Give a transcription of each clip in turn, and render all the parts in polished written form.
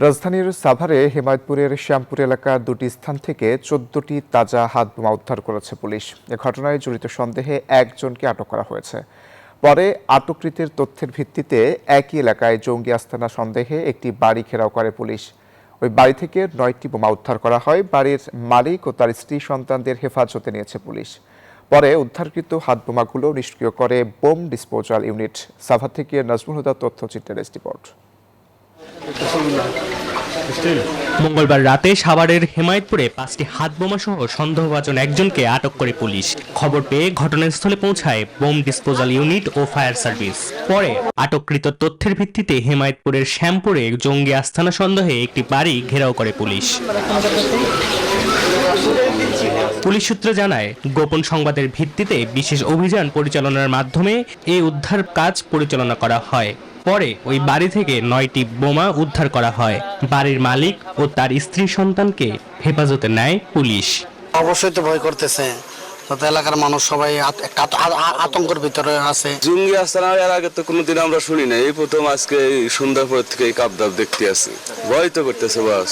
রাজধানীর সাভারে হেমায়েতপুরের শ্যামপুর এলাকার দুটি স্থান থেকে ১৪টি তাজা হাতবোমা উদ্ধার করেছে পুলিশ। এ ঘটনায় জড়িত সন্দেহে একজনকে আটক করা হয়েছে। পরে আটককৃতের তথ্যের ভিত্তিতে একই এলাকায় জঙ্গি আস্তানা সন্দেহে একটি বাড়ি ঘেরাও করে পুলিশ। ওই বাড়ি থেকে ৯টি বোমা উদ্ধার করা হয়। বাড়ির মালিক ও তার স্ত্রী সন্তানদের হেফাজতে নিয়েছে পুলিশ। পরে উদ্ধারকৃত হাতবোমাগুলো নিষ্ক্রিয় করে বোম ডিসপোজাল ইউনিট। সাভার থেকে নাজমুল হুদা, তথ্যচিত্রের রিপোর্ট। মঙ্গলবার রাতে সাভারের হেমায়েতপুরে 5টি হাতবোমা সহ সন্দেহভাজন একজনকে আটক করে পুলিশ। খবর পেয়ে ঘটনাস্থলে পৌঁছায় বোম ডিসপোজাল ইউনিট ও ফায়ার সার্ভিস। পরে আটককৃত তথ্যের ভিত্তিতে হেমায়েতপুরের শ্যামপুরে জঙ্গি আস্তানা সন্দেহে একটি বাড়ি ঘেরাও করে পুলিশ। পুলিশ সূত্রে জানায়, গোপন সংবাদের ভিত্তিতে বিশেষ অভিযান পরিচালনার মাধ্যমে এই উদ্ধার কাজ পরিচালনা করা হয়। পরে ওই বাড়ি থেকে 9টি বোমা উদ্ধার করা হয়। বাড়ির মালিক ও তার স্ত্রী সন্তানকে হেফাজতে নেয় পুলিশ। অবশ্যই তো ভয় করতেছে, এলাকার মানুষ সবাই আতঙ্কের ভিতরে আছে। জঙ্গি আস্তানা এর আগে তো কোনোদিন আমরা শুনি না, এই প্রথম আজকে সন্ধ্যার পর থেকে এই কাপদাপ দেখতে আসি। ভয় তো করতেছে, বাস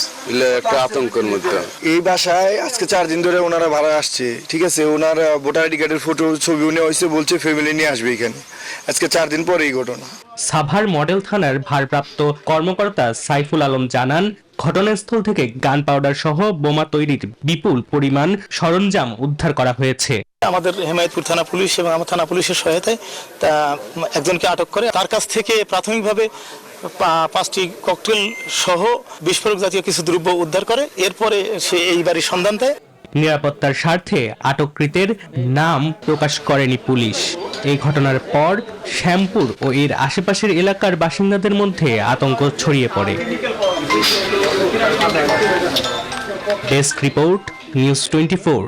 একটা আতঙ্কের মধ্যে। এই বাসায় আজকে 4 দিন ধরে ওনারা ভাড়া আসছে, ঠিক আছে। ওনার ভোটার আইডি কার্ডের ফটো ছবি উনি হয়েছে, বলছে ফ্যামিলি নিয়ে আসবে এখানে। আজকে 4 দিন পরে এই ঘটনা। সাভার মডেল থানার ভারপ্রাপ্ত কর্মকর্তা সাইফুল আলম জানান, ঘটনাস্থল থেকে গান পাউডার সহ বোমা তৈরির বিপুল পরিমাণ সরঞ্জাম উদ্ধার করা হয়েছে। আমাদের হেমায়েতপুর থানা পুলিশ এবং আমার থানা পুলিশের সহায়তায় একজনকে আটক করে তার কাছ থেকে প্রাথমিকভাবে 5টি ককটেল সহ বিস্ফোরক জাতীয় কিছু দ্রব্য উদ্ধার করে। এরপরে সে এই বাড়ির সন্ধান দেয়। নিরাপত্তার স্বার্থে আটককৃতের নাম প্রকাশ করেনি পুলিশ। এই ঘটনার পর শ্যামপুর ও এর আশেপাশের এলাকার বাসিন্দাদের মধ্যে আতঙ্ক ছড়িয়ে পড়ে। Desk report, news 24।